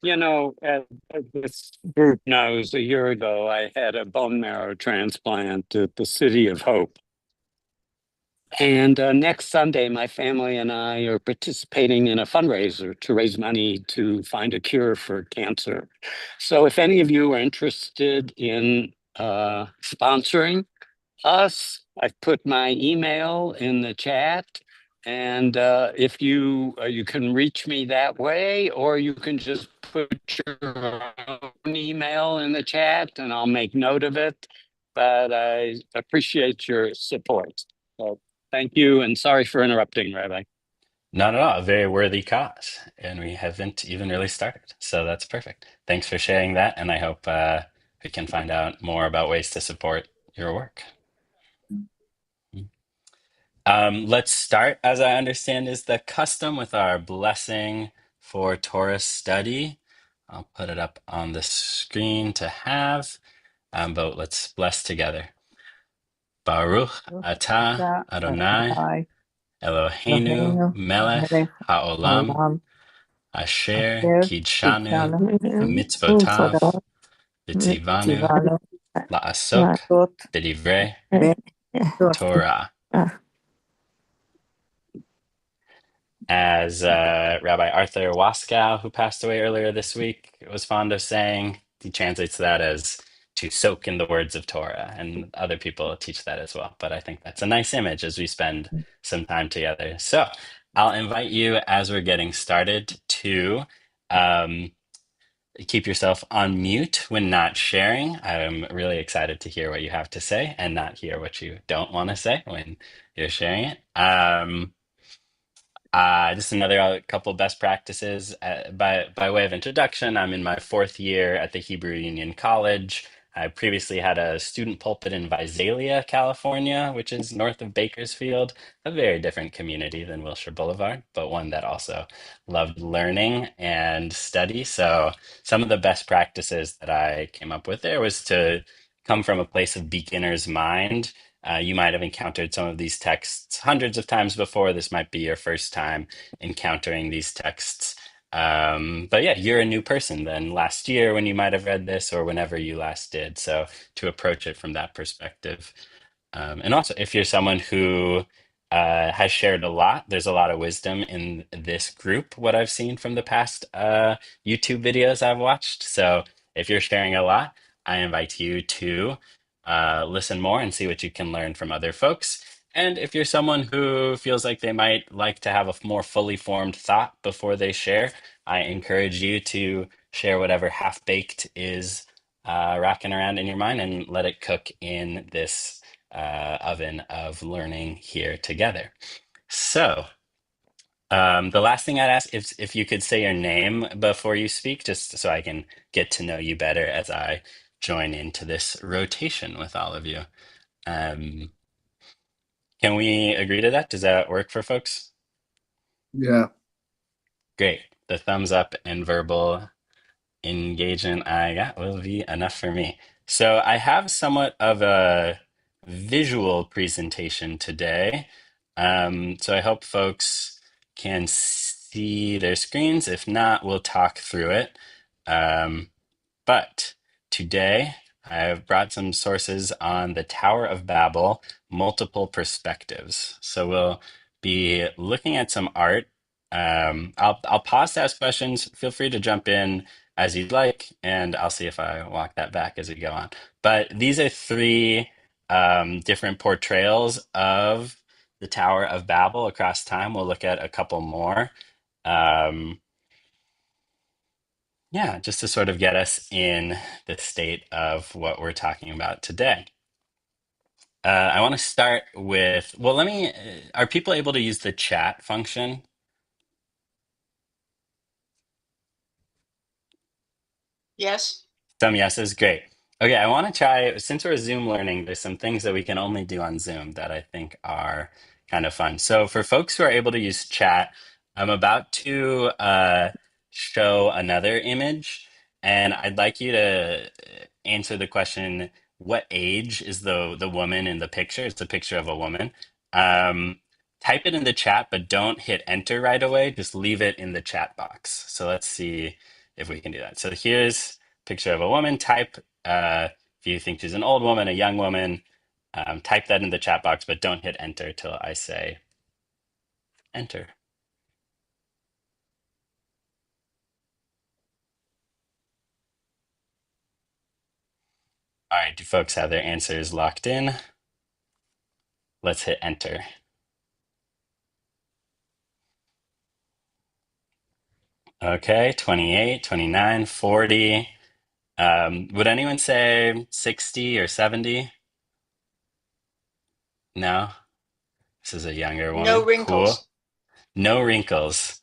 As this group knows, a year ago, I had a bone marrow transplant at the City of Hope. And next Sunday, my family and I are participating in a fundraiser to raise money to find a cure for cancer. So if any of you are interested in sponsoring us, I've put my email in the chat. And if you can reach me that way, or you can just put your own email in the chat and I'll make note of it. But I appreciate your support. So thank you, and sorry for interrupting, Rabbi. Not at all, a very worthy cause, and we haven't even really started, so that's perfect. Thanks for sharing that, and I hope we can find out more about ways to support your work. Let's start, as I understand is the custom, with our blessing for Torah study. I'll put it up on the screen to have, but let's bless together. Baruch atah Tודה Adonai Adonai, Eloheinu Eloheinu, melech מלך haolam העולם, asher אשר kidshanu קידשנו b'mitzvotav ומצוות v'tzivanu ציוונו la'asok לעשות b'divrei בדברי Torah. As Rabbi Arthur Waskow, who passed away earlier this week, was fond of saying, he translates that as to soak in the words of Torah, and other people teach that as well. But I think that's a nice image as we spend some time together. So I'll invite you, as we're getting started, to um, keep yourself on mute when not sharing. I'm really excited to hear what you have to say and not hear what you don't want to say when you're sharing it. Just another couple best practices. By way of introduction, I'm in my fourth year at the Hebrew Union College. I previously had a student pulpit in Visalia, California, which is north of Bakersfield, a very different community than Wilshire Boulevard, but one that also loved learning and study. So some of the best practices that I came up with there was to come from a place of beginner's mind. You might have encountered some of these texts hundreds of times before. This might be your first time encountering these texts. But yeah, you're a new person than last year when you might have read this or whenever you last did. So to approach it from that perspective. And also, if you're someone who has shared a lot, there's a lot of wisdom in this group, what I've seen from the past YouTube videos I've watched. So if you're sharing a lot, I invite you to listen more and see what you can learn from other folks. And if you're someone who feels like they might like to have a more fully formed thought before they share, I encourage you to share whatever half baked is rocking around in your mind and let it cook in this oven of learning here together. So, the last thing I'd ask is if you could say your name before you speak, just so I can get to know you better as I join into this rotation with all of you. Um, can we agree to that? Does that work for folks? Yeah. Great. The thumbs up and verbal engagement I got will be enough for me. So I have somewhat of a visual presentation today. So I hope folks can see their screens. If not, we'll talk through it. But today I have brought some sources on the Tower of Babel, multiple perspectives. So we'll be looking at some art. I'll pause to ask questions. Feel free to jump in as you'd like, and I'll see if I walk that back as we go on. But these are three different portrayals of the Tower of Babel across time. We'll look at a couple more. Um, yeah, just to sort of get us in the state of what we're talking about today. I want to start with, well, are people able to use the chat function? Yes. Some yeses, great. Okay, I want to try, since we're Zoom learning, there's some things that we can only do on Zoom that I think are kind of fun. So for folks who are able to use chat, I'm about to show another image, and I'd like you to answer the question, what age is the woman in the picture? It's a picture of a woman. Um, Type it in the chat, but don't hit enter right away. Just leave it in the chat box. So let's see if we can do that. So here's a picture of a woman. Type if you think she's an old woman, a young woman, type that in the chat box, but don't hit enter till I say enter. All right, do folks have their answers locked in? Let's hit enter. Okay, 28, 29, 40. Would anyone say 60 or 70? No? This is a younger No woman. Cool. wrinkles. No wrinkles.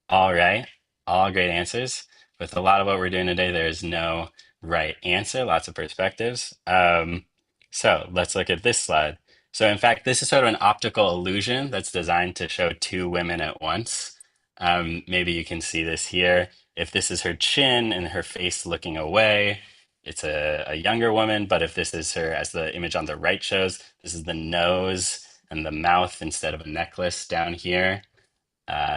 All right. All great answers. With a lot of what we're doing today, there is no right answer, lots of perspectives. So let's look at this slide. So, in fact, this is sort of an optical illusion that's designed to show two women at once. Maybe you can see this here. If this is her chin and her face looking away, it's a younger woman. But if this is her, as the image on the right shows, this is the nose and the mouth instead of a necklace down here.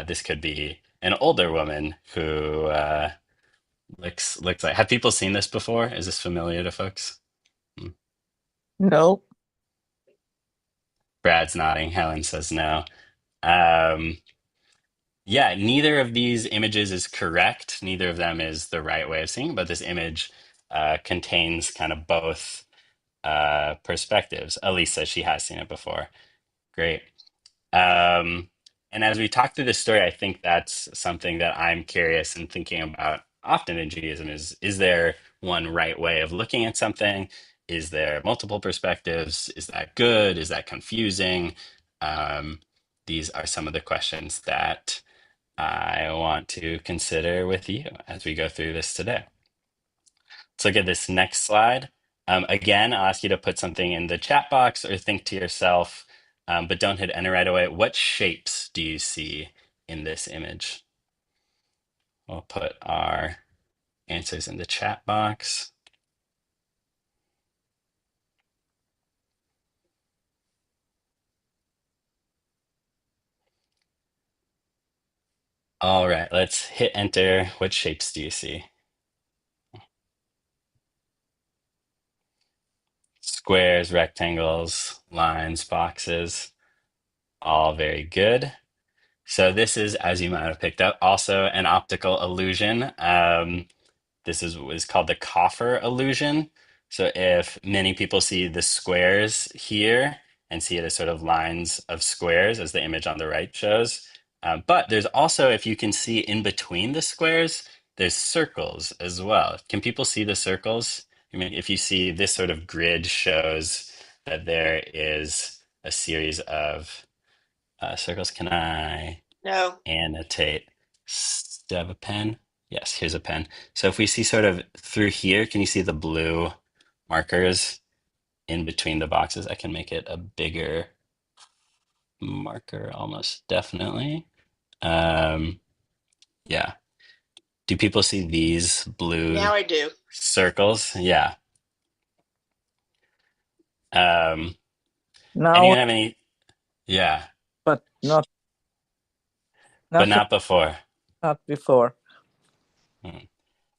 This could be an older woman who looks like. Have people seen this before? Is this familiar to folks? Hmm. No. Brad's nodding. Helen says no. Um, yeah, neither of these images is correct. Neither of them is the right way of seeing, but this image contains kind of both perspectives. Elise says she has seen it before. Great. Um, and as we talk through this story, I think that's something that I'm curious and thinking about often in Judaism is there one right way of looking at something? Is there multiple perspectives? Is that good? Is that confusing? Um, these are some of the questions that I want to consider with you as we go through this today. Let's look at this next slide. Again, I'll ask you to put something in the chat box or think to yourself, but don't hit enter right away. What shapes do you see in this image? We'll put our answers in the chat box. All right, let's hit enter. What shapes do you see? Squares, rectangles, lines, boxes, all very good. So this is, as you might have picked up, also an optical illusion. This is what is called the coffer illusion. So if many people see the squares here and see it as sort of lines of squares, as the image on the right shows, but there's also, if you can see in between the squares, there's circles as well. Can people see the circles? I mean, if you see this sort of grid shows that there is a series of circles. Can I No. annotate? Do I have a pen? Yes, here's a pen. So if we see sort of through here, can you see the blue markers in between the boxes? I can make it a bigger marker, almost definitely. Yeah. Do people see these blue Now I do. circles? Yeah. Um, Now, anyone have any? Yeah, but not but nothing. not before. Not before. Hmm.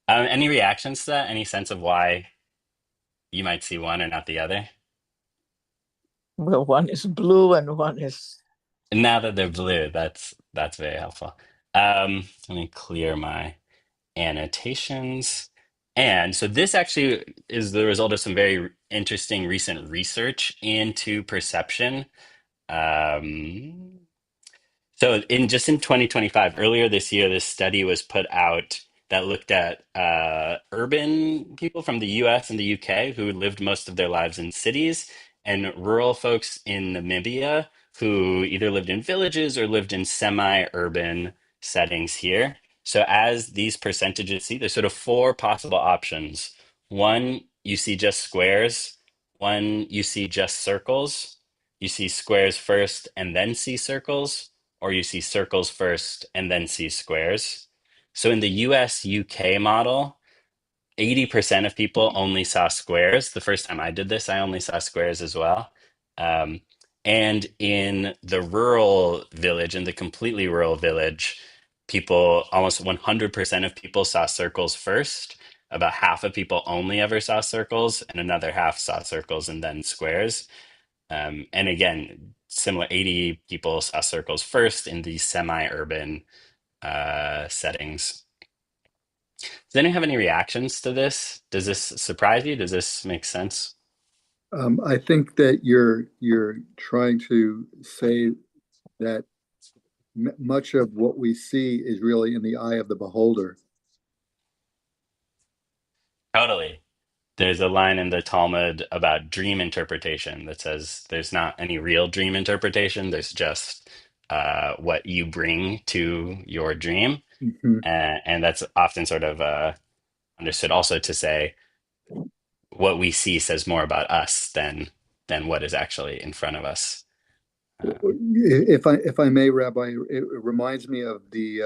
Any reactions to that? Any sense of why you might see one or not the other? Well, one is blue and one is. Now that they're blue, that's very helpful. Let me clear my annotations. And so this actually is the result of some very interesting recent research into perception. Um, so in 2025, earlier this year, this study was put out that looked at urban people from the US and the UK who lived most of their lives in cities and rural folks in Namibia who either lived in villages or lived in semi-urban settings here. So as these percentages see, there's sort of four possible options. One, you see just squares. One, you see just circles. You see squares first and then see circles, or you see circles first and then see squares. So in the US UK model, 80% of people only saw squares. The first time I did this, I only saw squares as well. Um, and in the rural village, in the completely rural village, people, almost 100% of people saw circles first. About half of people only ever saw circles, and another half saw circles and then squares. And again, similar, 80 people saw circles first in these semi-urban settings. Does anyone have any reactions to this? Does this surprise you? Does this make sense? I think that you're trying to say that much of what we see is really in the eye of the beholder. Totally. There's a line in the Talmud about dream interpretation that says there's not any real dream interpretation. There's just what you bring to your dream. Mhm. And that's often sort of understood also to say what we see says more about us than what is actually in front of us. If I may, Rabbi, it reminds me of the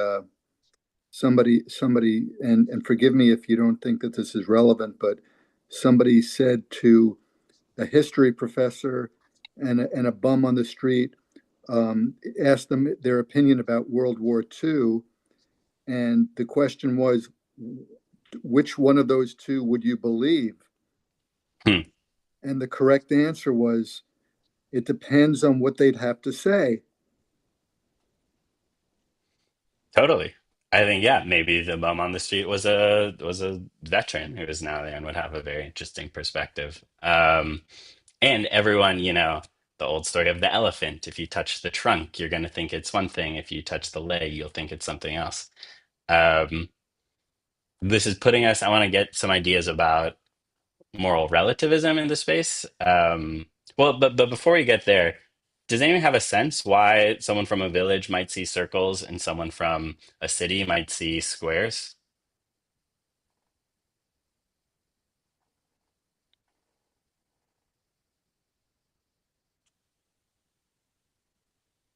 somebody and forgive me if you don't think that this is relevant, but somebody said to a history professor and a bum on the street, asked them their opinion about World War II, and the question was, which one of those two would you believe? Hmm, And the correct answer was, it depends on what they'd have to say. totally. I think, yeah, maybe the bum on the street was a veteran who is now there and would have a very interesting perspective. And everyone, the old story of the elephant. If you touch the trunk, you're going to think it's one thing. If you touch the leg, you'll think it's something else. Um, this is putting us, I want to get some ideas about moral relativism in the space. But before we get there, does anyone have a sense why someone from a village might see circles and someone from a city might see squares?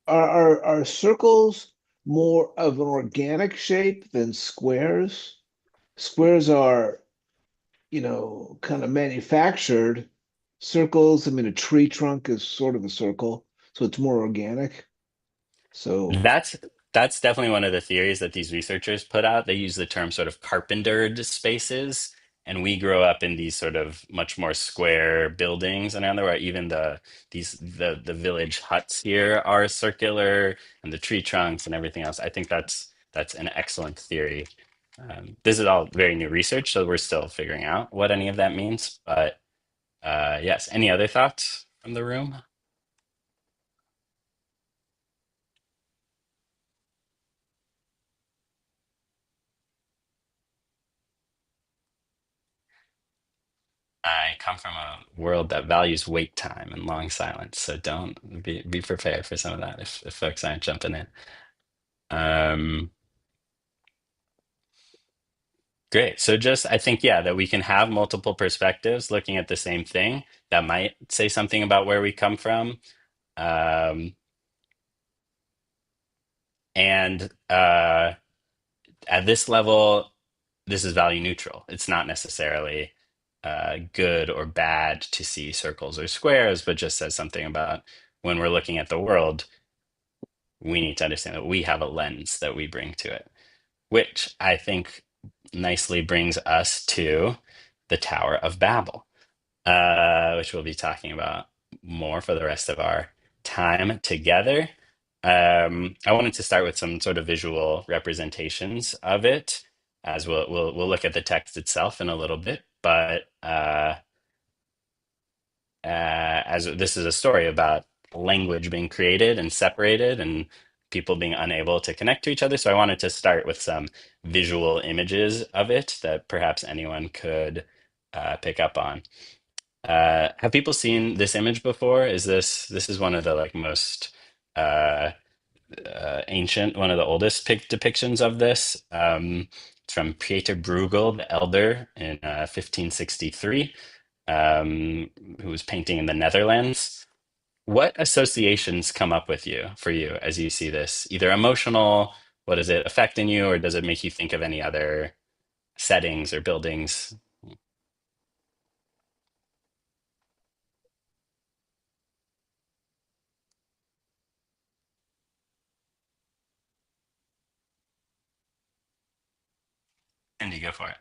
Are circles more of an organic shape than squares? Squares are, kind of manufactured. Circles, I mean, a tree trunk is sort of a circle, so it's more organic. So, That's that's definitely one of the theories that these researchers put out. They use the term sort of carpentered spaces, and we grow up in these sort of much more square buildings, and there are even the village huts here are circular, and the tree trunks and everything else. I think that's an excellent theory. This is all very new research, so we're still figuring out what any of that means. But yes, any other thoughts from the room? I come from a world that values wait time and long silence, so don't be prepared for some of that if folks aren't jumping in. Um, Great. So just I think yeah that we can have multiple perspectives looking at the same thing that might say something about where we come from. Um, and at this level, this is value neutral. It's not necessarily good or bad to see circles or squares, but just says something about when we're looking at the world, we need to understand that we have a lens that we bring to it, which I think nicely brings us to the Tower of Babel, which we'll be talking about more for the rest of our time together. I wanted to start with some sort of visual representations of it, as we'll look at the text itself in a little bit, but as this is a story about language being created and separated and people being unable to connect to each other. So I wanted to start with some visual images of it that perhaps anyone could pick up on. Have people seen this image before? This is one of the like most uh, ancient, one of the oldest depictions of this. It's from Pieter Bruegel the Elder in 1563, who was painting in the Netherlands. What associations come up with you for you as you see this? Either emotional, what does it affect in you, or does it make you think of any other settings or buildings? Cindy, go for it.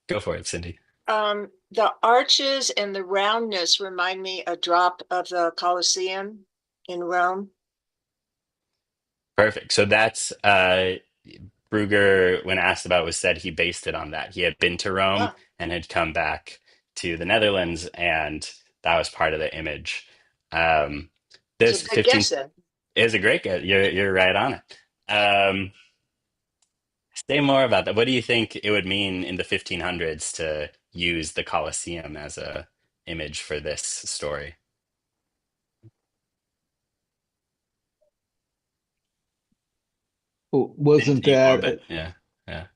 Go for it, Cindy. The arches and the roundness remind me a drop of the Colosseum in Rome. Perfect. So that's Brugger, when asked about, was said he based it on that. He had been to Rome Ah, and had come back to the Netherlands, and that was part of the image. Um, it's a this good 15th guess then. is a great guess. You're right on it. Say more about that. What do you think it would mean in the 1500s to use the Colosseum as a image for this story? Wasn't The that orbit, yeah, yeah,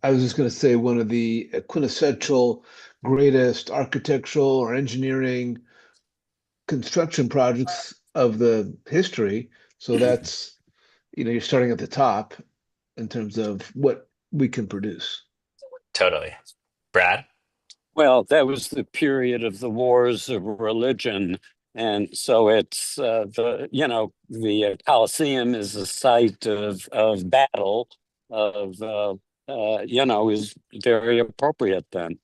I was just going to say one of the quintessential greatest architectural or engineering construction projects of the history. So that's, you're starting at the top in terms of what we can produce. totally. Brad? Well, that was the period of the wars of religion. And so it's the Colosseum is a site of battle, is very appropriate then.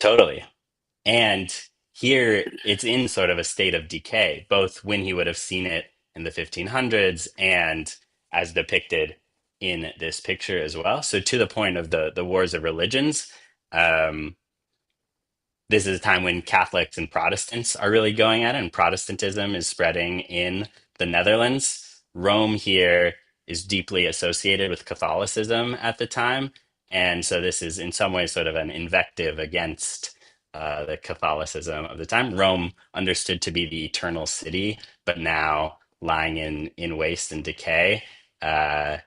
Totally. And here it's in sort of a state of decay, both when he would have seen it in the 1500s and as depicted in this picture as well. So to the point of the wars of religions, um, this is a time when Catholics and Protestants are really going at it, and Protestantism is spreading in the Netherlands. Rome here is deeply associated with Catholicism at the time. And so this is in some ways sort of an invective against the Catholicism of the time. Rome understood to be the eternal city, but now lying in waste and decay. Uh,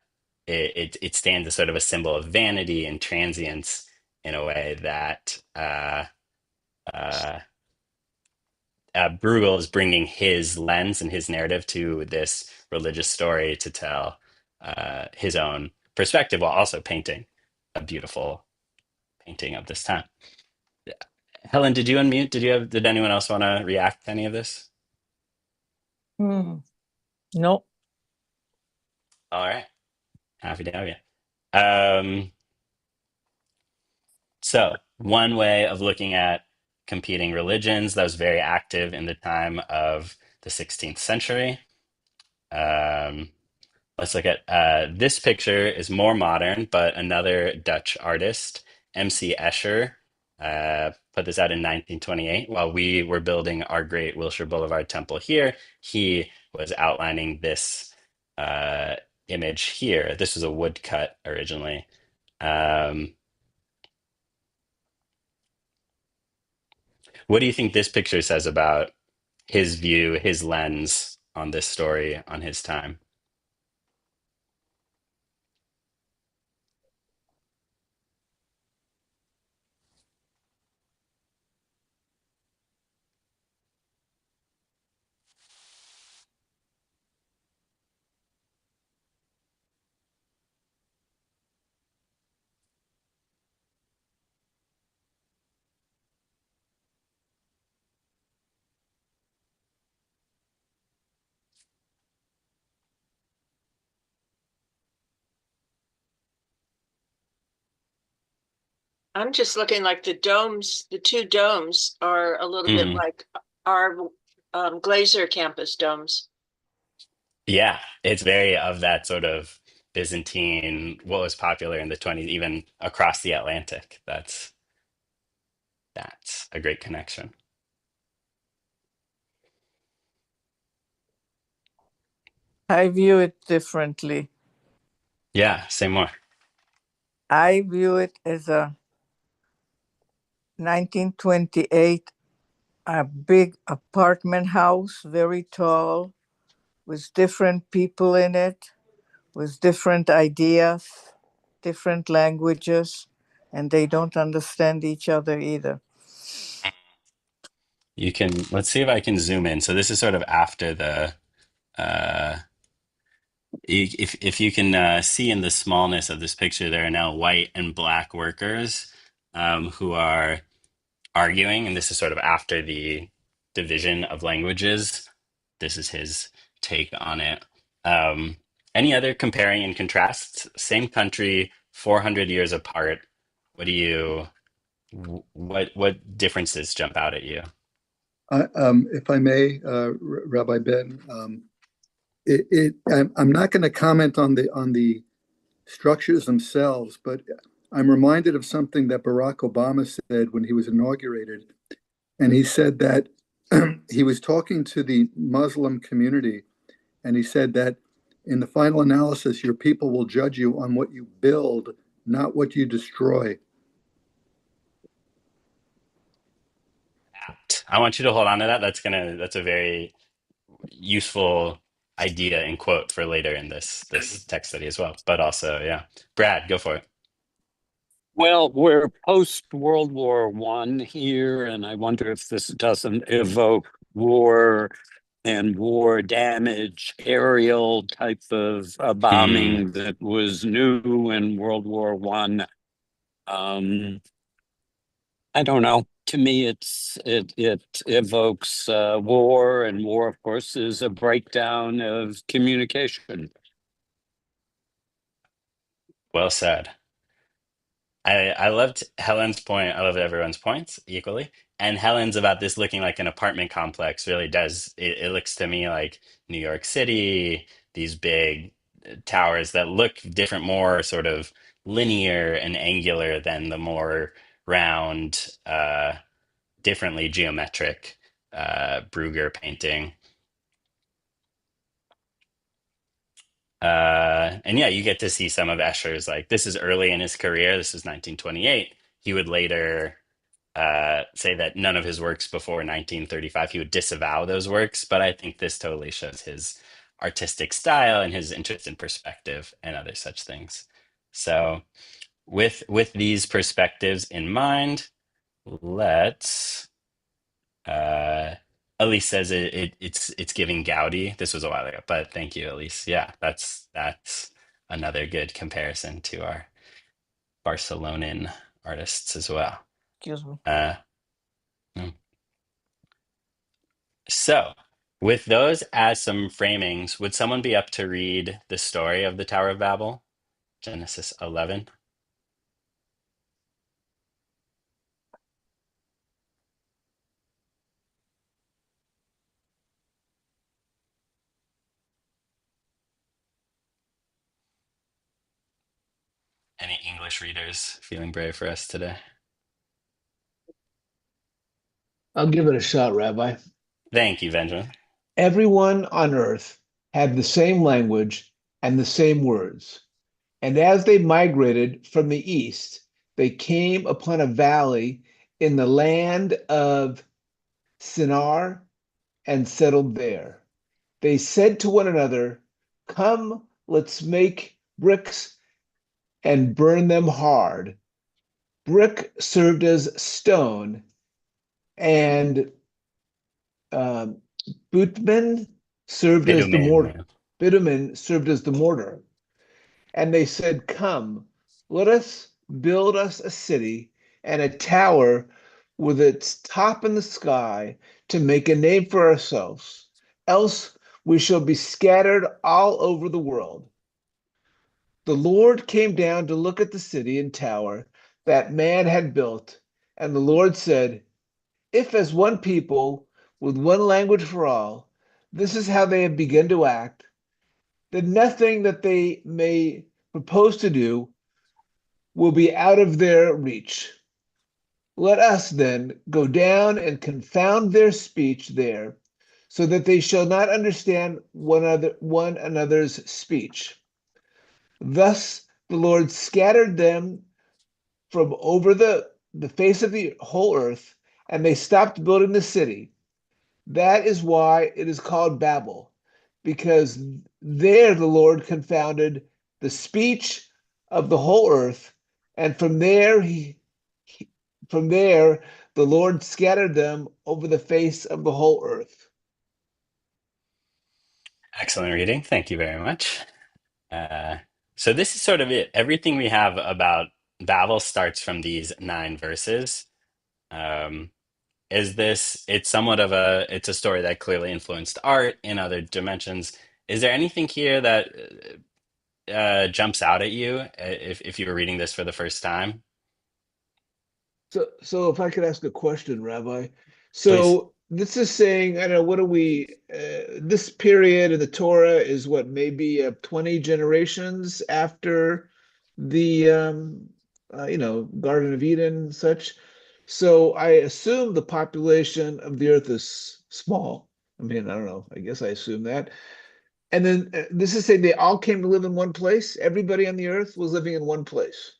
it stands as sort of a symbol of vanity and transience in a way that uh, Bruegel is bringing his lens and his narrative to this religious story to tell his own perspective while also painting a beautiful painting of this time. Helen, did you unmute? Did anyone else want to react to any of this? No. All right. Happy to have you. Um, so one way of looking at competing religions that was very active in the time of the 16th century. Um, Let's look at this picture is more modern, but another Dutch artist, MC Escher, put this out in 1928. While we were building our great Wilshire Boulevard temple here, he was outlining this uh, image here. This was a woodcut originally. Um, what do you think this picture says about his view, his lens on this story, on his time? I'm just looking like the two domes are a little bit Mhm. like our Glazer campus domes. Yeah, it's very of that sort of Byzantine, what was popular in the 20s, even across the Atlantic. That's a great connection. I view it differently. Yeah, say more. I view it as a 1928, a big apartment house, very tall, with different people in it, with different ideas, different languages, and they don't understand each other either. Let's see if I can zoom in. So this is sort of after uh, if you can see in the smallness of this picture, there are now white and black workers who are arguing, and this is sort of after the division of languages. This is his take on it. Um, Any other comparing and contrasts? Same country, 400 years apart. What do you, what differences jump out at you? If I may, Rabbi Ben, I'm not going to comment on the structures themselves, but I'm reminded of something that Barack Obama said when he was inaugurated. And he said that he was talking to the Muslim community, and he said that in the final analysis, your people will judge you on what you build, not what you destroy. I want you to hold on to that. That's a very useful idea and quote for later in this text study as well. But also, yeah. Brad, go for it. Well, we're post World War One here, and I wonder if this doesn't evoke war and war damage, aerial type of Hmm. bombing that was new in World War One. I don't know. To me, it evokes war, and war, of course, is a breakdown of communication. Well said. I loved Helen's point. I love everyone's points equally. And Helen's about this looking like an apartment complex really does. It looks to me like New York City, these big towers that look different, more sort of linear and angular than the more round, differently geometric Brugger painting. And yeah, you get to see some of Escher's, like, this is early in his career. This is 1928. He would later say that none of his works before 1935, he would disavow those works. But I think this totally shows his artistic style and his interest in perspective and other such things. So with these perspectives in mind, let's Elise says it's giving Gaudi. This was a while ago, but thank you, Elise. Yeah, that's another good comparison to our Barcelonan artists as well. Excuse me. Uh, mm. So, with those as some framings, would someone be up to read the story of the Tower of Babel, Genesis 11? Any English readers feeling brave for us today? I'll give it a shot, Rabbi. Thank you, Benjamin. Everyone on earth had the same language and the same words. And as they migrated from the east, they came upon a valley in the land of Shinar and settled there. They said to one another, "Come, let's make bricks and burn them hard." Brick served as stone, and um, bitumen served as the Bitumen, mortar. yeah. Bitumen served as the mortar. And they said, "Come, let us build us a city and a tower with its top in the sky to make a name for ourselves. Else we shall be scattered all over the world." The Lord came down to look at the city and tower that man had built. And the Lord said, "If as one people, with one language for all, this is how they have begun to act, then nothing that they may propose to do will be out of their reach. Let us then go down and confound their speech there, so that they shall not understand one another's speech." Thus the Lord scattered them from over the face of the whole earth, and they stopped building the city. That is why it is called Babel, because there the Lord confounded the speech of the whole earth, and from there the Lord scattered them over the face of the whole earth. Excellent reading. Thank you very much. Uh, so this is sort of it. Everything we have about Babel starts from these 9 verses. Um, it's somewhat of it's a story that clearly influenced art in other dimensions. Is there anything here that jumps out at you if you were reading this for the first time? So if I could ask a question, Rabbi. Please. So this is saying, I don't know, what do we, this period in the Torah is what, maybe 20 generations after the, Garden of Eden and such. So I assume the population of the earth is small. I mean, I don't know. I guess I assume that. And then this is saying they all came to live in one place. Everybody on the earth was living in one place.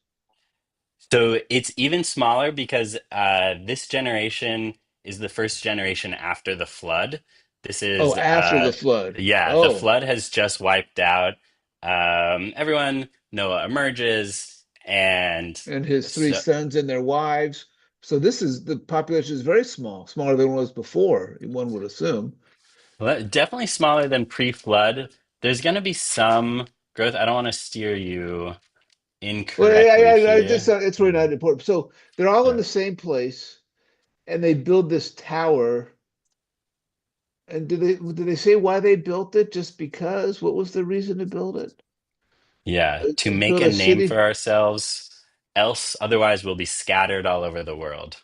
So it's even smaller because this generation is the first generation after the flood. This Oh, is, after the flood. yeah, the Oh. flood has just wiped out everyone. Noah emerges, and And his three so sons and their wives. So this is the population is very small, smaller than it was before, one would assume. well, definitely smaller than pre-flood. There's going to be some growth. I don't want to steer you Well, incorrectly I just here. it's really Yeah. not important. So they're all in Yeah. the same place, and they build this tower. And did they say why they built it? Just because? What was the reason to build it? Yeah, to To make build a a name for city? ourselves, else otherwise we'll be scattered all over the world.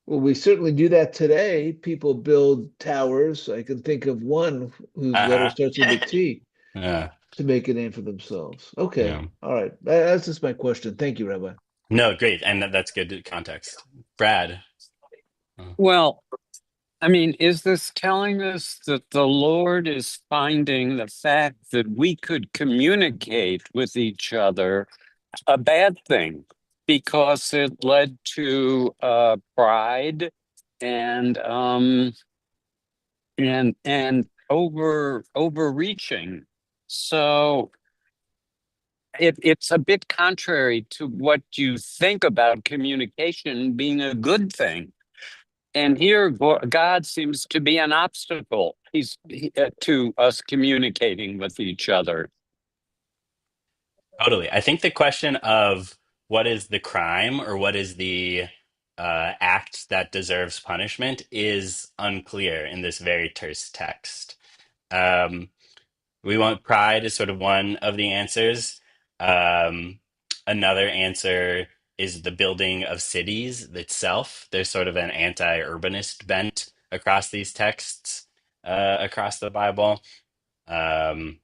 Well, we certainly do that today. People build towers. I can think of one whose letter Uh-huh. starts with a T Yeah, to make a name for themselves. Okay. yeah. All right. That's just my question. Thank you, Rabbi. No, great, and that's good context. Brad. Oh. Well, I mean, is this telling us that the Lord is finding the fact that we could communicate with each other a bad thing because it led to pride and overreaching? So it's a bit contrary to what you think about communication being a good thing. And here, God seems to be an obstacle. To us communicating with each other. Totally. I think the question of what is the crime or what is the act that deserves punishment is unclear in this very terse text. Um, We want pride is sort of one of the answers. Um, Another answer is the building of cities itself. There's sort of an anti-urbanist bent across these texts, across the Bible. Um,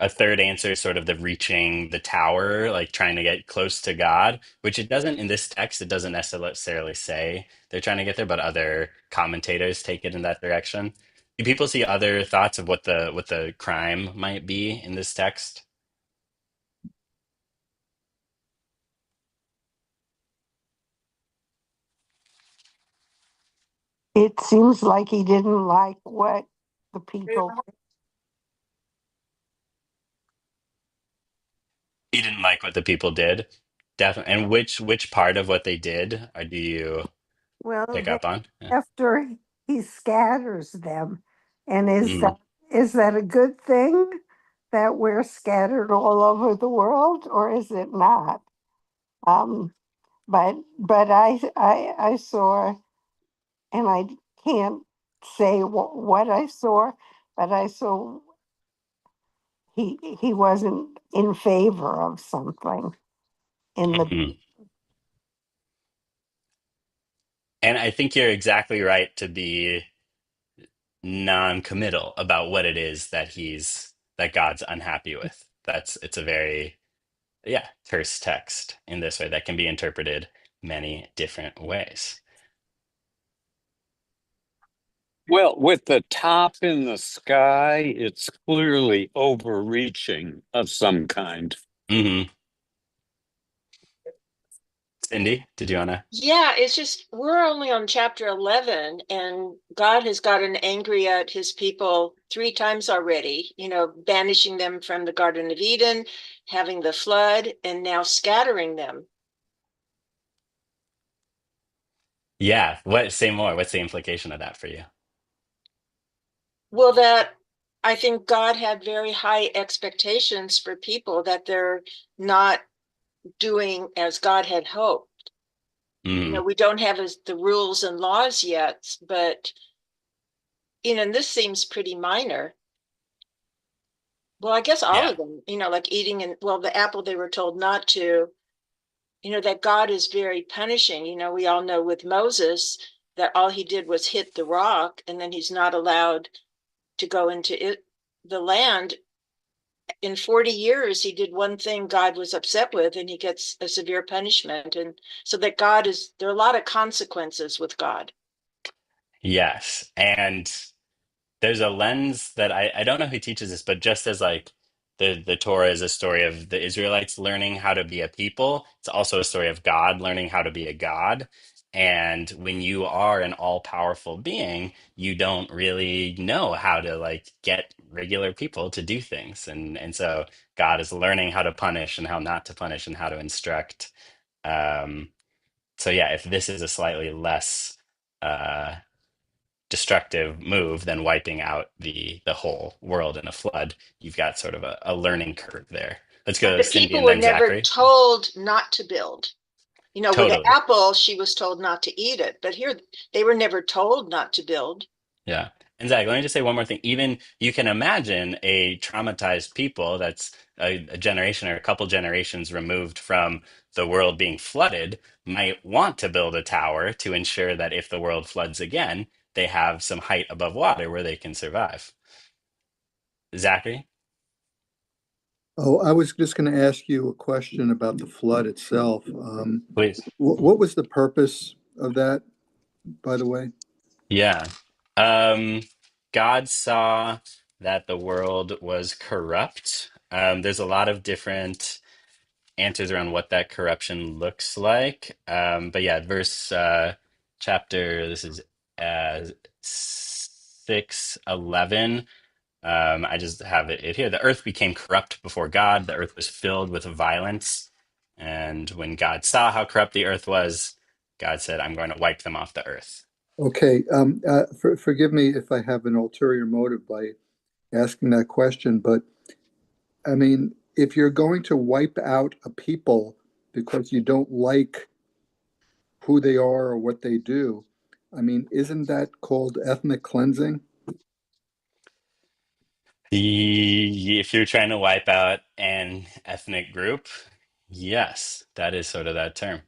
a third answer is sort of the reaching the tower, like trying to get close to God, which it doesn't in this text. It doesn't necessarily say they're trying to get there, but other commentators take it in that direction. Do people see other thoughts of what the crime might be in this text? It seems like he didn't like what the people. He didn't like what the people did. Definitely. And which part of what they did do you Well, pick up on? Yeah. after he scatters them, and is Mm, that a good thing that we're scattered all over the world, or is it not? Um, but I saw, and I can't say what I saw, but I saw he wasn't in favor of something in the. mhm. And I think you're exactly right to be non-committal about what it is that God's unhappy with. It's a very, yeah, terse text in this way that can be interpreted many different ways. Well, with the top in the sky, it's clearly overreaching of some kind. Hmm. Cindy, did you wanna? Yeah, it's just we're only on chapter 11, and God has gotten angry at his people 3 times already, banishing them from the Garden of Eden, having the flood, and now scattering them. Yeah, say more. What's the implication of that for you? Well, that I think God had very high expectations for people that they're not doing as God had hoped. Mm, We don't have the rules and laws yet, but and this seems pretty minor. Well, I guess all Yeah. of them, like eating the apple they were told not to, that God is very punishing. We all know with Moses that all he did was hit the rock and then he's not allowed to go into the land. In 40 years, he did one thing God was upset with and he gets a severe punishment. And so that there are a lot of consequences with God. Yes. And there's a lens that I don't know who teaches this, but just as like the Torah is a story of the Israelites learning how to be a people, it's also a story of God learning how to be a God. And when you are an all-powerful being, you don't really know how to like get regular people to do things. And so God is learning how to punish and how not to punish and how to instruct. Um, so yeah, if this is a slightly less uh destructive move than wiping out the whole world in a flood, you've got sort of a learning curve there. Let's But go the Cindy people and were then never Zachary. told not to build. With the Totally. apple, she was told not to eat it. But here, they were never told not to build. Yeah. And Zach, let me just say one more thing. Even you can imagine a traumatized people that's a generation or a couple generations removed from the world being flooded might want to build a tower to ensure that if the world floods again, they have some height above water where they can survive. Zachary, Oh, I was just going to ask you a question about the flood itself. please. What was the purpose of that, by the way? Yeah. Um, God saw that the world was corrupt. There's a lot of different answers around what that corruption looks like. But yeah, chapter, this is 6:11. I just have it here. The earth became corrupt before God. The earth was filled with violence. And when God saw how corrupt the earth was, God said, I'm going to wipe them off the earth. Okay, forgive me if I have an ulterior motive by asking that question, but I mean, if you're going to wipe out a people because you don't like who they are or what they do, I mean, isn't that called ethnic cleansing? If you're trying to wipe out an ethnic group, yes, that is sort of that term.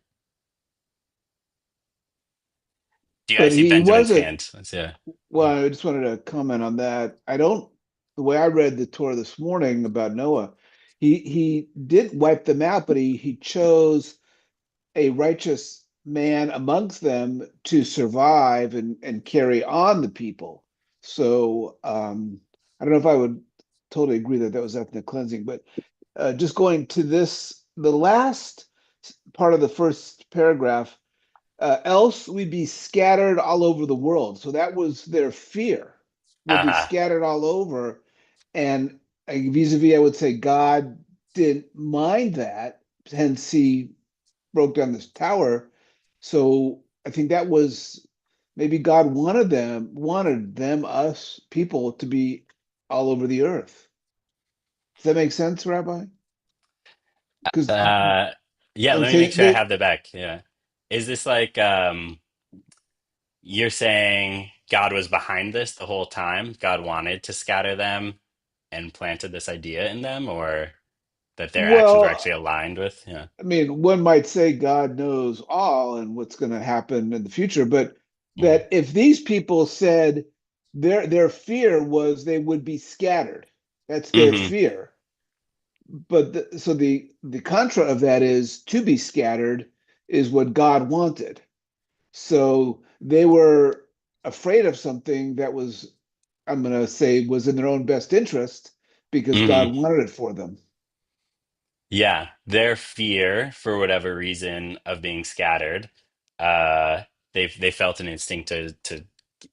Do you But guys see he Benjamin's wasn't. hand? Let's see. Well, I just wanted to comment on that. I don't, the way I read the Torah this morning about Noah, he did wipe them out, but he chose a righteous man amongst them to survive and carry on the people. So I don't know if I would totally agree that that was ethnic cleansing, but just going to the last part of the first paragraph, else we'd be scattered all over the world. So that was their fear. We'll be Uh-huh. scattered all over. And vis-a-vis, I would say God didn't mind that. Hence, he broke down this tower. So I think that was maybe God wanted them, us people, to be all over the earth. Does that make sense, Rabbi? Because Uh, yeah, I'm let me make saying sure I that, have the back. Yeah. Is this like you're saying God was behind this the whole time? God wanted to scatter them and planted this idea in them, or that their actions were actually well, aligned with? Yeah. I mean, one might say God knows all and what's going to happen in the future, but Mhm. that if these people said their fear was they would be scattered, that's their Hmm. fear. But so the contra of that is to be scattered is what God wanted. So they were afraid of something that was, I'm going to say, was in their own best interest because Hmm. God wanted it for them. Yeah, their fear, for whatever reason, of being scattered, uh, they felt an instinct to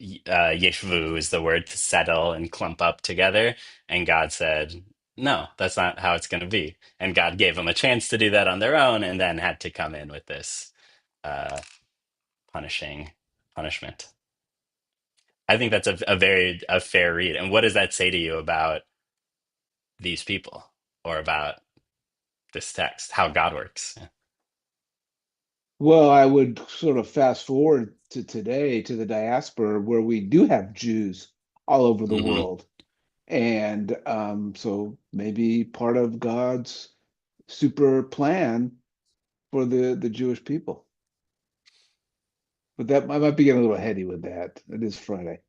yeshvu is the word, to settle and clump up together. And God said, "No, that's not how it's going to be." And God gave them a chance to do that on their own, and then had to come in with this uh, punishing punishment. I think that's a very a fair read. And what does that say to you about these people or about this text, how God works? Well, I would sort of fast forward to today, to the diaspora, where we do have Jews. all over the Hmm. world. And so maybe part of God's super plan for the Jewish people. But that I might be getting a little heady with that. It is Friday.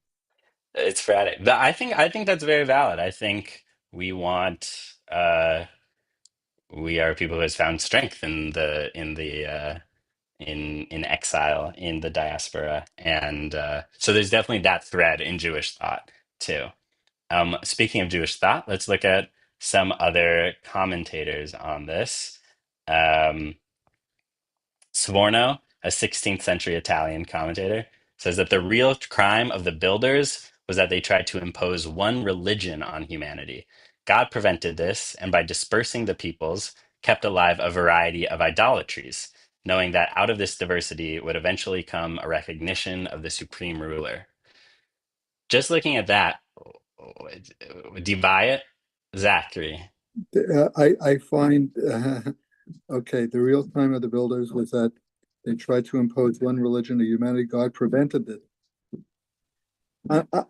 It's Friday. But I think that's very valid. I think we want we are people who has found strength in exile in the diaspora. And so there's definitely that thread in Jewish thought too. Speaking of Jewish thought, let's look at some other commentators on this. Um, Sforno, a 16th century Italian commentator, says that the real crime of the builders was that they tried to impose one religion on humanity. God prevented this, and by dispersing the peoples, kept alive a variety of idolatries, knowing that out of this diversity would eventually come a recognition of the supreme ruler. Just looking at that, do you buy it? Zachary. I find, okay, the real time of the builders was that they tried to impose one religion to humanity. God prevented it.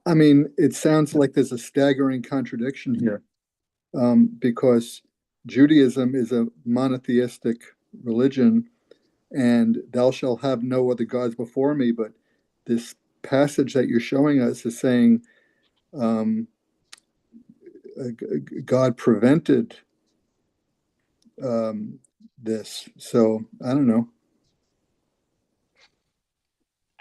I mean, it sounds like there's a staggering contradiction here, because Judaism is a monotheistic religion, and thou shalt have no other gods before me. But this passage that you're showing us is saying, um, God prevented, this. So I don't know.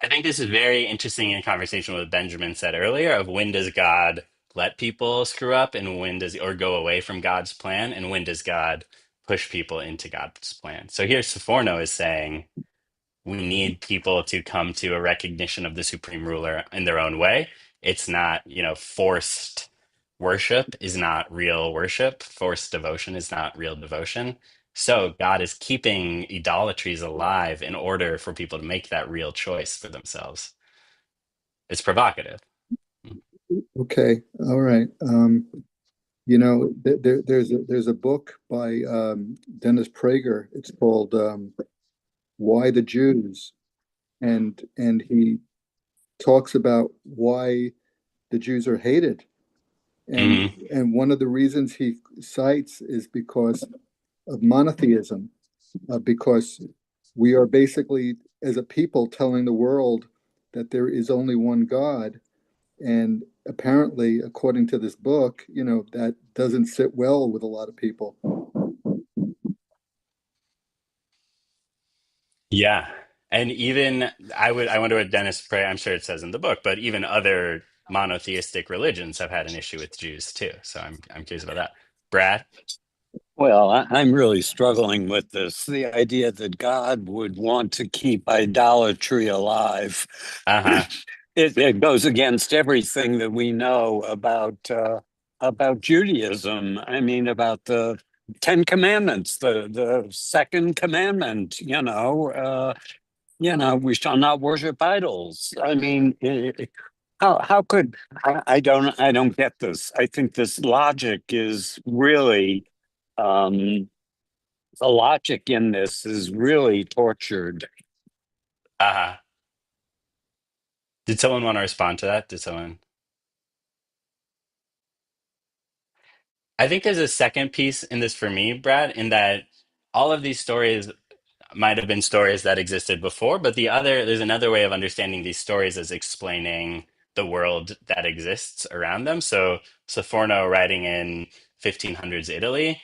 I think this is very interesting in conversation with Benjamin said earlier of when does God let people screw up and when does or go away from God's plan and when does God push people into God's plan. So here Seforno is saying we need people to come to a recognition of the supreme ruler in their own way. It's not, forced worship is not real worship. Forced devotion is not real devotion. So God is keeping idolatries alive in order for people to make that real choice for themselves. It's provocative. Okay, all right. There's a book by Dennis Prager. It's called "Why the Jews," and he talks about why the Jews are hated, and Hmm. and one of the reasons he cites is because of monotheism, because we are basically, as a people, telling the world that there is only one God. And apparently, according to this book, that doesn't sit well with a lot of people. Yeah. And even I wonder what Dennis Pray, I'm sure it says in the book, but even other monotheistic religions have had an issue with Jews too. So I'm curious about that. Brad? Well, I'm really struggling with this. The idea that God would want to keep idolatry alive. Uh-huh. It goes against everything that we know about Judaism. I mean, about the Ten Commandments, the second commandment. We shall not worship idols. I mean, how could I don't get this. I think this logic is really um, the logic in this is really tortured. Uh-huh. Did someone want to respond to that? Did someone? I think there's a second piece in this for me, Brad, in that all of these stories might have been stories that existed before, but there's another way of understanding these stories as explaining the world that exists around them. So Saforno writing in 1500s Italy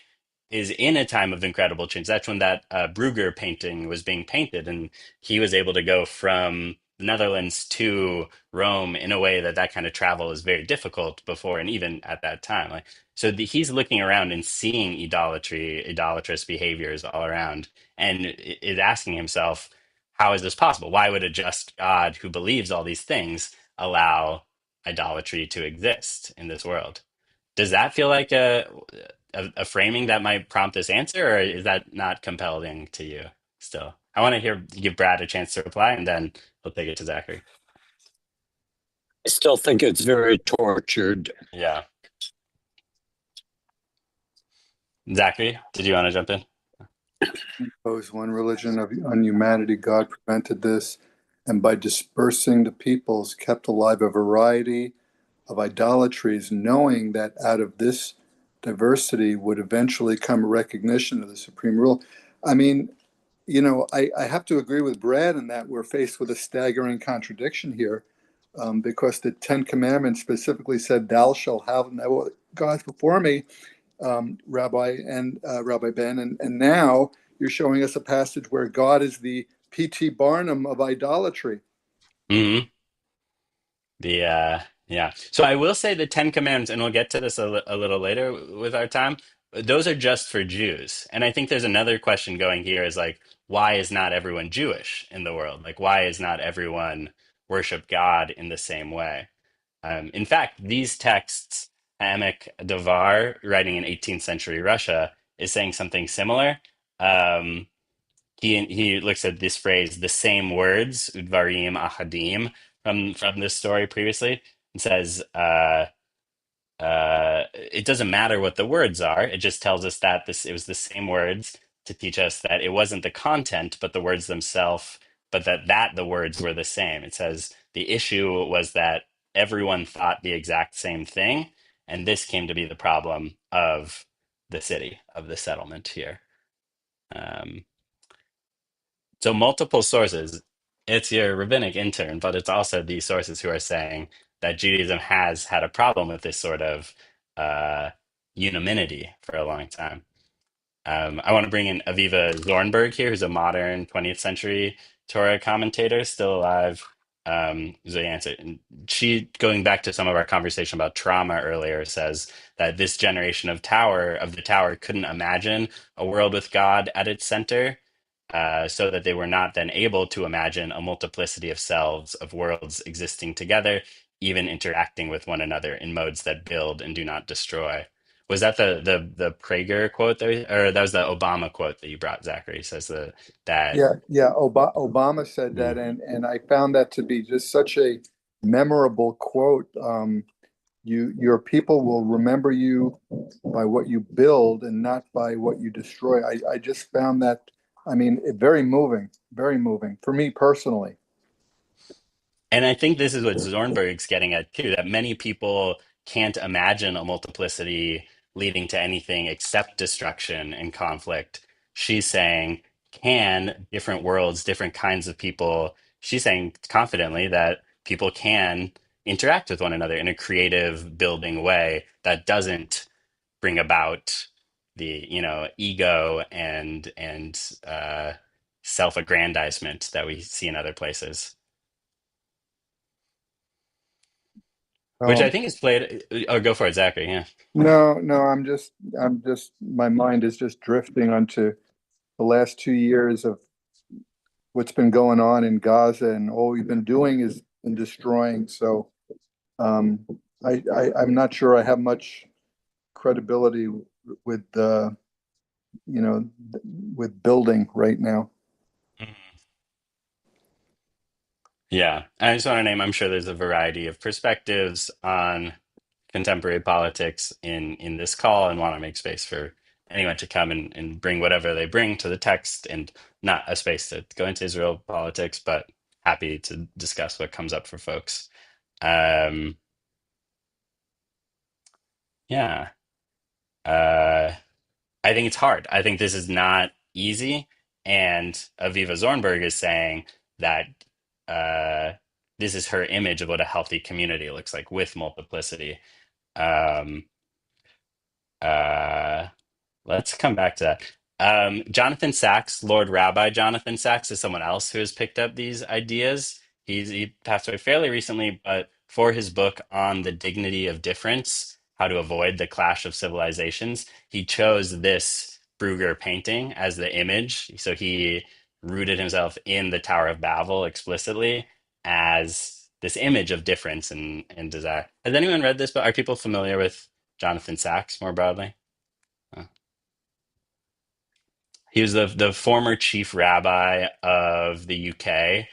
is in a time of incredible change. That's when that Brugger painting was being painted, and he was able to go from the Netherlands to Rome in a way that that kind of travel is very difficult before, and even at that time. Like, so he's looking around and seeing idolatrous behaviors all around, and is asking himself, how is this possible? Why would a just God who believes all these things allow idolatry to exist in this world? Does that feel like a framing that might prompt this answer, or is that not compelling to you still? I want to give Brad a chance to reply, and then we'll take it to Zachary. I still think it's very tortured. Yeah. Zachary, did you want to jump in? Impose one religion on humanity. God prevented this, and by dispersing the peoples, kept alive a variety of idolatries, knowing that out of this diversity would eventually come a recognition of the supreme rule. I mean, I have to agree with Brad in that we're faced with a staggering contradiction here, because the Ten Commandments specifically said, "Thou shalt have no gods before me," Rabbi Ben, and now you're showing us a passage where God is the P.T. Barnum of idolatry. Hmm. Yeah. So I will say the Ten Commandments, and we'll get to this a little later with our time. Those are just for Jews, and I think there's another question going here: is like, why is not everyone Jewish in the world? Like, why is not everyone worship God in the same way? In fact, these texts, Ha'amek Davar, writing in 18th century Russia, is saying something similar. Um, he looks at this phrase, the same words, udvarim ahadim, from this story previously, and says, it doesn't matter what the words are. It just tells us that it was the same words to teach us that it wasn't the content, but the words themselves, but that the words were the same. It says the issue was that everyone thought the exact same thing, and this came to be the problem of the city, of the settlement here. Um, so multiple sources. It's your rabbinic intern, but it's also these sources who are saying that Judaism has had a problem with this sort of uh, unanimity for a long time. I want to bring in Aviva Zornberg here, who's a modern 20th century Torah commentator, still alive. Who's the answer? And she, going back to some of our conversation about trauma earlier, says that this generation of the tower couldn't imagine a world with God at its center, so that they were not then able to imagine a multiplicity of selves, of worlds existing together, even interacting with one another in modes that build and do not destroy. Was that the Prager quote or that was the Obama quote that you brought, Zachary? Says that. Yeah. Obama said that, Mm. and I found that to be just such a memorable quote. Your people will remember you by what you build and not by what you destroy. I just found that, I mean, very moving for me personally. And I think this is what Zornberg's getting at too, that many people can't imagine a multiplicity leading to anything except destruction and conflict. She's saying, can different worlds, different kinds of people, she's saying confidently that people can interact with one another in a creative, building way that doesn't bring about the, ego and self-aggrandizement that we see in other places. Which I Um, think is played. Oh, go for it, Zachary. Yeah. no, my mind is just drifting onto the last 2 years of what's been going on in Gaza, and all we've been doing is been destroying. So, um, I'm not sure I have much credibility with you know, with building right now. Mhm. Yeah. I just want to name, I'm sure there's a variety of perspectives on contemporary politics in this call, and want to make space for anyone to come and bring whatever they bring to the text, and not a space to go into Israel politics, but happy to discuss what comes up for folks. Um, yeah. Uh, I think it's hard. I think this is not easy. And Aviva Zornberg is saying that uh, this is her image of what a healthy community looks like with multiplicity. Um, uh, Let's come back to that. Jonathan Sacks, Lord Rabbi Jonathan Sacks, is someone else who has picked up these ideas. He passed away fairly recently, but for his book on the dignity of difference, how to avoid the clash of civilizations, he chose this Brugger painting as the image. So he rooted himself in the Tower of Babel explicitly as this image of difference and desire. Has anyone read this book? Are people familiar with Jonathan Sacks more broadly? He was the former chief rabbi of the UK.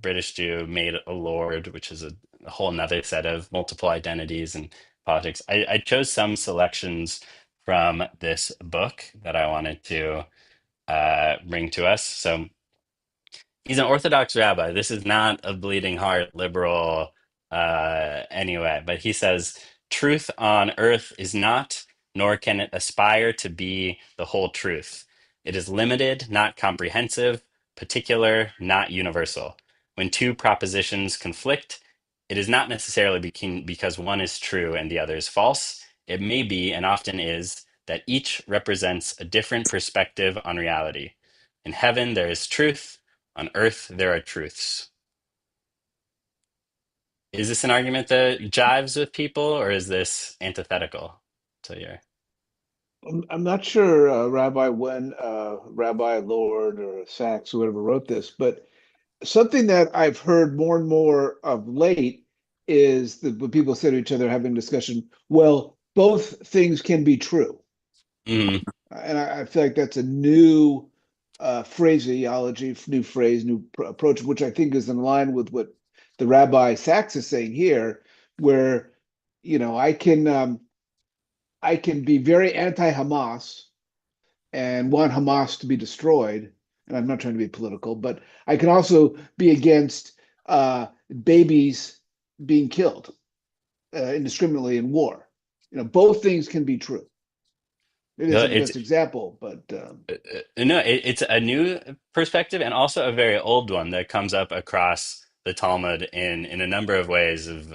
British Jew, made a lord, which is a whole nother set of multiple identities and politics. I chose some selections from this book that I wanted to bring to us. So he's an Orthodox rabbi. This is not a bleeding heart liberal Anyway, but he says, truth on earth is not, nor can it aspire to be the whole truth. It is limited, not comprehensive, particular, not universal. When two propositions conflict, it is not necessarily because one is true and the other is false. It may be, and often is, that each represents a different perspective on reality. In heaven, there is truth. On earth, there are truths. Is this an argument that jives with people, or is this antithetical to your? I'm not sure, Rabbi, when Rabbi Lord or Sachs, whoever wrote this, but something that I've heard more and more of late is that when people say to each other having discussion, well, both things can be true. Mhm. And I feel like that's a new phraseology, new phrase, new approach, which I think is in line with what the Rabbi Sachs is saying here, where I can be very anti-Hamas and want Hamas to be destroyed. And I'm not trying to be political, but I can also be against babies being killed indiscriminately in war. Both things can be true. It No, isn't the best example, but no, it's a new perspective and also a very old one that comes up across the Talmud in a number of ways. Of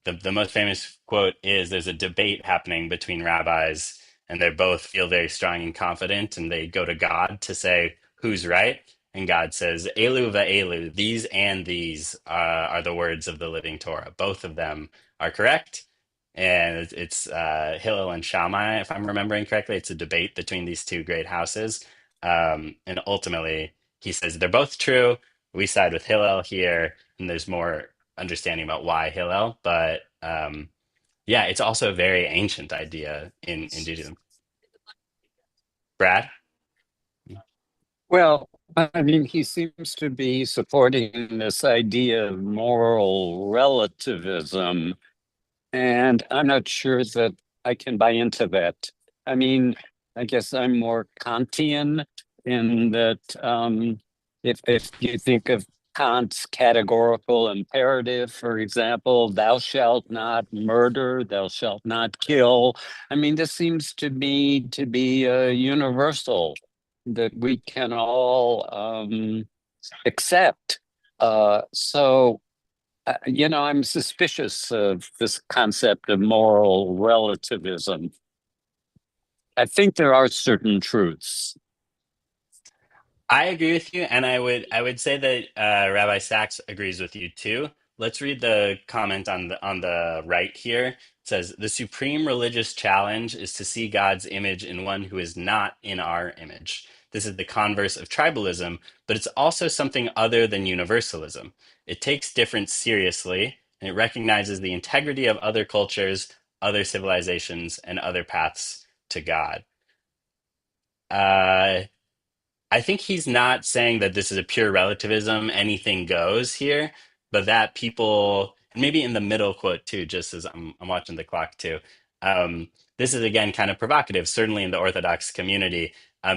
the most famous quote is, "There's a debate happening between rabbis, and they both feel very strong and confident, and they go to God to say who's right." And God says, "Elu va'elu, these and these are the words of the living Torah. Both of them are correct." And it's Hillel and Shammai, if I'm remembering correctly. It's a debate between these two great houses, and ultimately he says they're both true. We side with Hillel here, and there's more understanding about why Hillel. But yeah, it's also a very ancient idea in Judaism. Brad? Well, I mean, he seems to be supporting this idea of moral relativism, and I'm not sure that I can buy into that. I mean, I guess I'm more Kantian in that if you think of Kant's categorical imperative, for example, thou shalt not murder, thou shalt not kill. I mean, this seems to me to be universal that we can all accept. I'm suspicious of this concept of moral relativism. I think there are certain truths. I agree with you, and I would say that Rabbi Sachs agrees with you too. Let's read the comment on the right here. It says, "The supreme religious challenge is to see God's image in one who is not in our image. This is the converse of tribalism, but it's also something other than universalism. It takes difference seriously, and it recognizes the integrity of other cultures, other civilizations, and other paths to God." Uh, I think he's not saying that this is a pure relativism, anything goes here, but that people, and maybe in the middle quote too, just as I'm watching the clock too. This is again kind of provocative, certainly in the Orthodox community.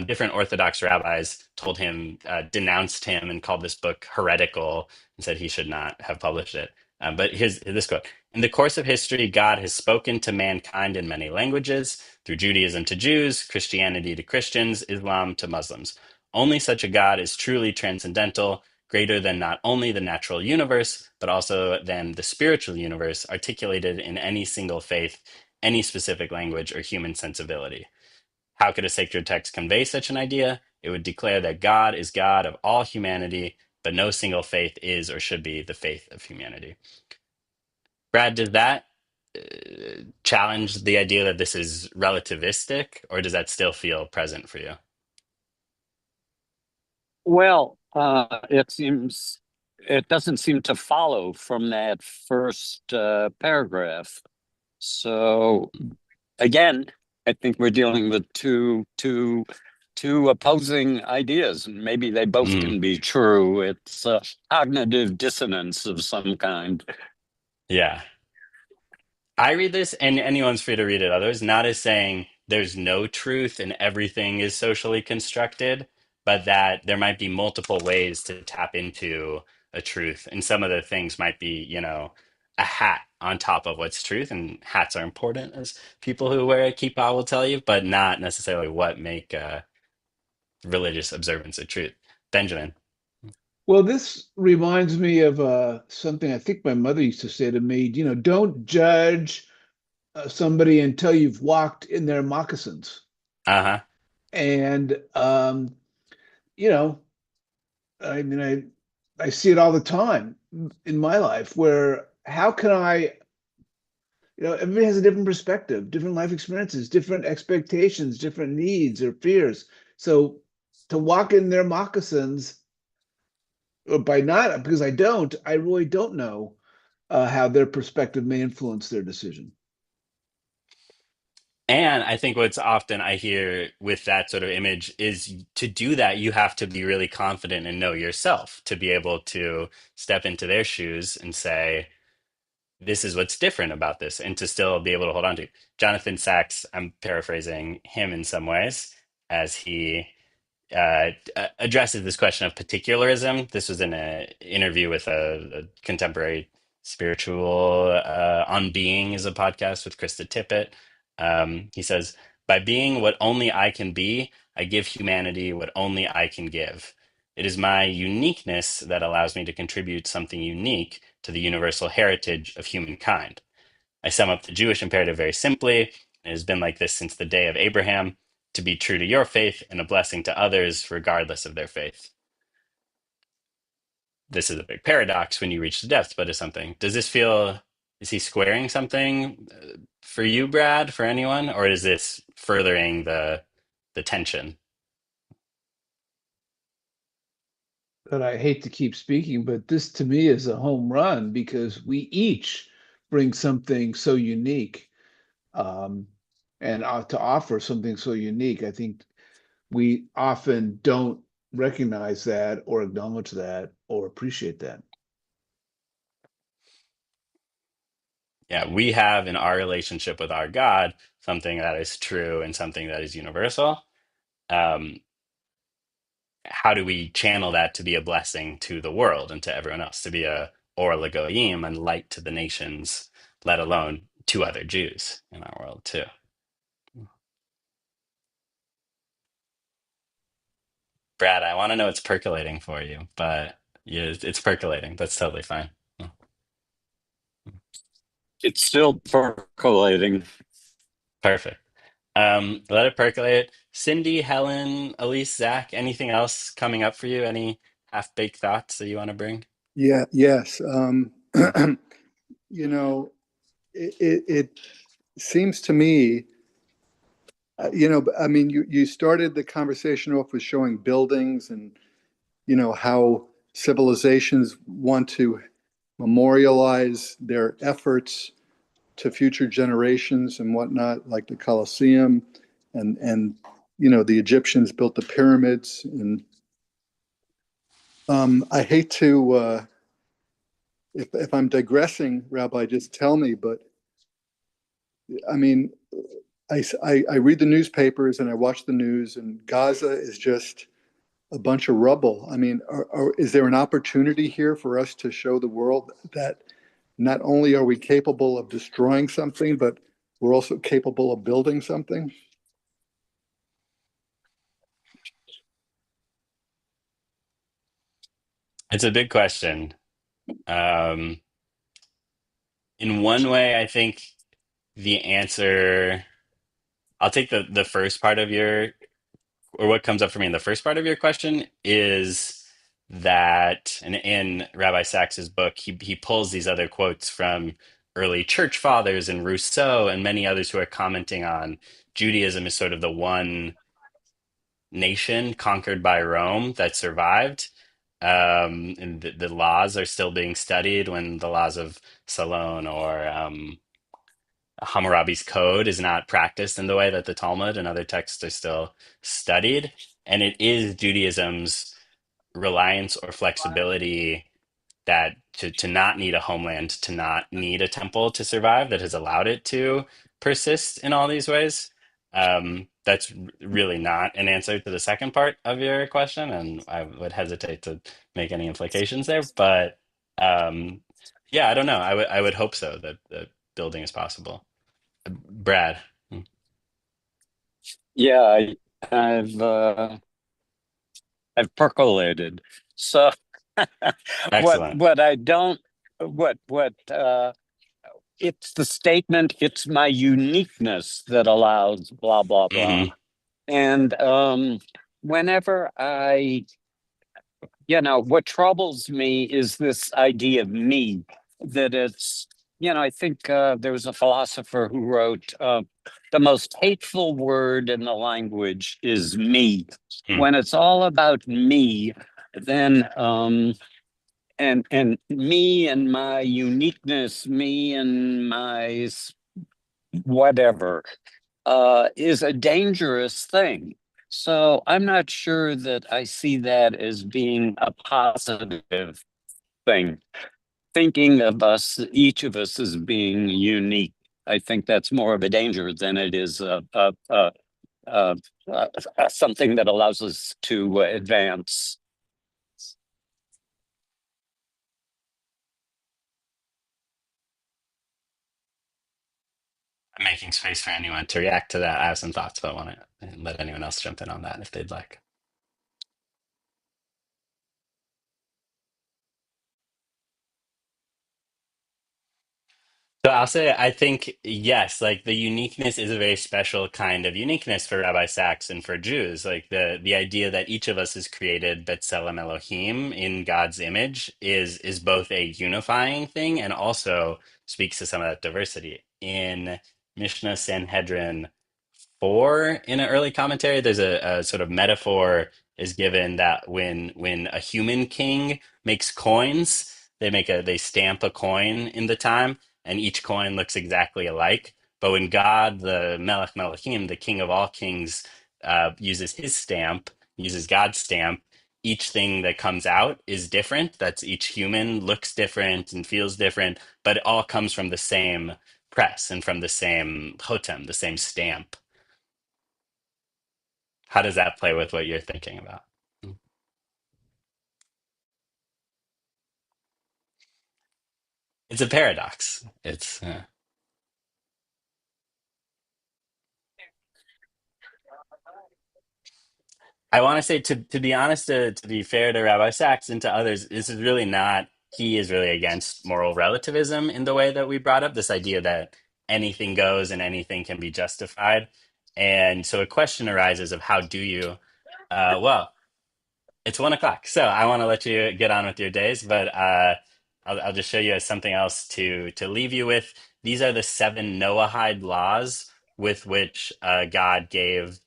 Different Orthodox rabbis told him, denounced him, and called this book heretical and said he should not have published it. But here's this quote. "In the course of history, God has spoken to mankind in many languages, through Judaism to Jews, Christianity to Christians, Islam to Muslims. Only such a God is truly transcendental, greater than not only the natural universe, but also than the spiritual universe articulated in any single faith, any specific language, or human sensibility. How could a sacred text convey such an idea? It would declare that God is God of all humanity, but no single faith is or should be the faith of humanity." Brad, does that challenge the idea that this is relativistic, or does that still feel present for you? Well, it doesn't seem to follow from that first paragraph. So again, I think we're dealing with two opposing ideas, and maybe they both Mm, can be true. It's a cognitive dissonance of some kind. yeah. I read this, and anyone's free to read it. Others, not as saying there's no truth and everything is socially constructed, but that there might be multiple ways to tap into a truth. And some of the things might be, a hat on top of what's truth, and hats are important, as people who wear a kippah will tell you, but not necessarily what make religious observance a truth. Benjamin. Well, this reminds me of something I think my mother used to say to me, don't judge somebody until you've walked in their moccasins. Uh-huh. And you know, I mean, I see it all the time in my life where how can everybody has a different perspective, different life experiences, different expectations, different needs or fears. So to walk in their moccasins, or by not, because I really don't know how their perspective may influence their decision. And I think what's often I hear with that sort of image is, to do that, you have to be really confident and know yourself to be able to step into their shoes and say, this is what's different about this, and to still be able to hold on to. Jonathan Sachs, I'm paraphrasing him in some ways, as he addresses this question of particularism. This was in an interview with a contemporary spiritual, On Being is a podcast with Krista Tippett. He says, by being what only I can be, I give humanity what only I can give. It is my uniqueness that allows me to contribute something unique to the universal heritage of humankind. I sum up the Jewish imperative very simply. It has been like this since the day of Abraham: to be true to your faith and a blessing to others, regardless of their faith. This is a big paradox when you reach the depths, but it's something. Does this feel, is he squaring something for you, Brad, for anyone? Or is this furthering the tension? But I hate to keep speaking, but this to me is a home run because we each bring something so unique, um, and to offer something so unique. I think we often don't recognize that or acknowledge that or appreciate that. Yeah, we have in our relationship with our God something that is true and something that is universal. Um, how do we channel that to be a blessing to the world and to everyone else, to be a or legoyim and light to the nations, let alone to other Jews in our world too? Brad, I want to know it's percolating for you, but yeah, it's percolating. That's totally fine. It's still percolating. Perfect. Let it percolate. Cindy, Helen, Elise, Zach, anything else coming up for you? Any half-baked thoughts that you want to bring? Yeah, yes. You know, it seems to me, I mean, you started the conversation off with showing buildings and, how civilizations want to memorialize their efforts to future generations and whatnot, like the Colosseum, and the Egyptians built the pyramids. And I hate to, if I'm digressing, Rabbi, just tell me. But I mean, I read the newspapers and I watch the news, and Gaza is just a bunch of rubble. I mean, is there an opportunity here for us to show the world that not only are we capable of destroying something, but we're also capable of building something? It's a big question. Um, in one way, I think the answer, I'll take the first part of your, or what comes up for me in the first part of your question is that, and in Rabbi Sachs's book, he pulls these other quotes from early church fathers and Rousseau and many others who are commenting on Judaism as sort of the one nation conquered by Rome that survived. And the laws are still being studied when the laws of Salon or Hammurabi's code is not practiced in the way that the Talmud and other texts are still studied. And it is Judaism's reliance or flexibility that to not need a homeland, to not need a temple to survive, that has allowed it to persist in all these ways. That's really not an answer to the second part of your question, and I would hesitate to make any implications there. But Yeah, I don't know. I would hope so that the building is possible. Brad. Yeah, I've I've percolated. So Excellent. what I don't what it's the statement, it's my uniqueness that allows blah blah blah. Hmm. And whenever I, what troubles me is this idea of me, that it's, I think there was a philosopher who wrote, the most hateful word in the language is me. When it's all about me, then and me and my uniqueness, me and my whatever, is a dangerous thing. So I'm not sure that I see that as being a positive thing. Thinking of us, each of us, as being unique, I think that's more of a danger than it is a, something that allows us to advance. Making space for anyone to react to that. I have some thoughts, but I want to let anyone else jump in on that if they'd like. So I'll say, I think, yes, like the uniqueness is a very special kind of uniqueness for Rabbi Sacks and for Jews. Like the idea that each of us is created B'Tselem Elohim in God's image is both a unifying thing and also speaks to some of that diversity. In Mishnah Sanhedrin 4, in an early commentary, there's a sort of metaphor is given that when a human king makes coins, they stamp a coin in the time, and each coin looks exactly alike. But when God, the Melech Melechim, the King of all kings, uses his stamp, uses God's stamp, each thing that comes out is different. That's each human looks different and feels different, but it all comes from the same press and from the same hotem, the same stamp. How does that play with what you're thinking about? It's a paradox. It's I want to say, to be honest, to be fair to Rabbi Sachs and to others, this is really not, he is really against moral relativism in the way that we brought up this idea that anything goes and anything can be justified. And so a question arises of how do you, well, it's 1 o'clock, so I want to let you get on with your days, but I'll just show you something else to leave you with. These are the 7 Noahide laws with which God gave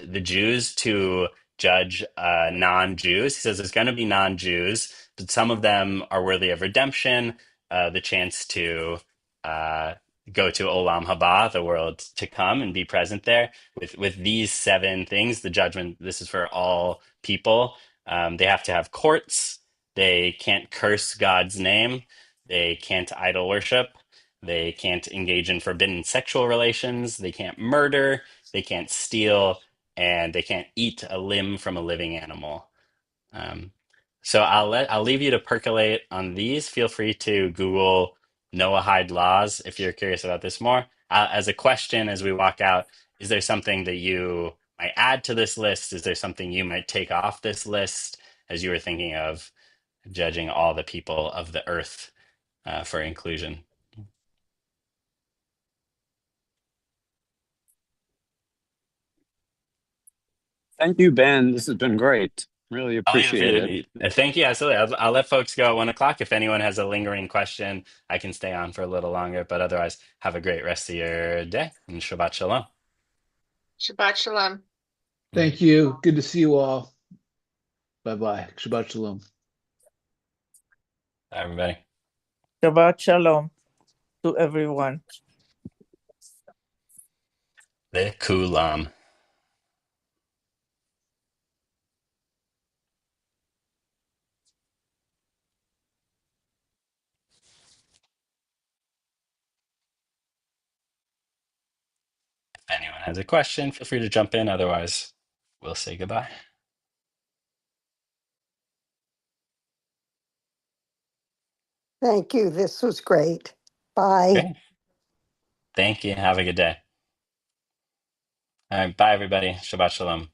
the Jews to judge non-Jews. He says there's going to be non-Jews, but some of them are worthy of redemption, the chance to uh, go to Olam Haba, the world to come, and be present there. With these 7 things, the judgment. This is for all people. They have to have courts. They can't curse God's name. They can't idol worship. They can't engage in forbidden sexual relations. They can't murder. They can't steal, and they can't eat a limb from a living animal. Um, so I'll leave you to percolate on these. Feel free to Google Noahide laws if you're curious about this more. As a question, as we walk out, is there something that you might add to this list? Is there something you might take off this list as you were thinking of judging all the people of the earth for inclusion? Thank you, Ben. This has been great. Really I'll leave it for appreciate it. you. Thank you. Absolutely. I'll let folks go at 1 o'clock. If anyone has a lingering question, I can stay on for a little longer. But otherwise, have a great rest of your day and Shabbat Shalom. Shabbat shalom. Thank you. Good to see you all. Bye bye. Shabbat shalom. Bye, everybody. Shabbat shalom to everyone. The Kulam. If anyone has a question, feel free to jump in. Otherwise, we'll say goodbye. Thank you. This was great. Bye. Great. Thank you. Have a good day. All right. Bye, everybody. Shabbat shalom.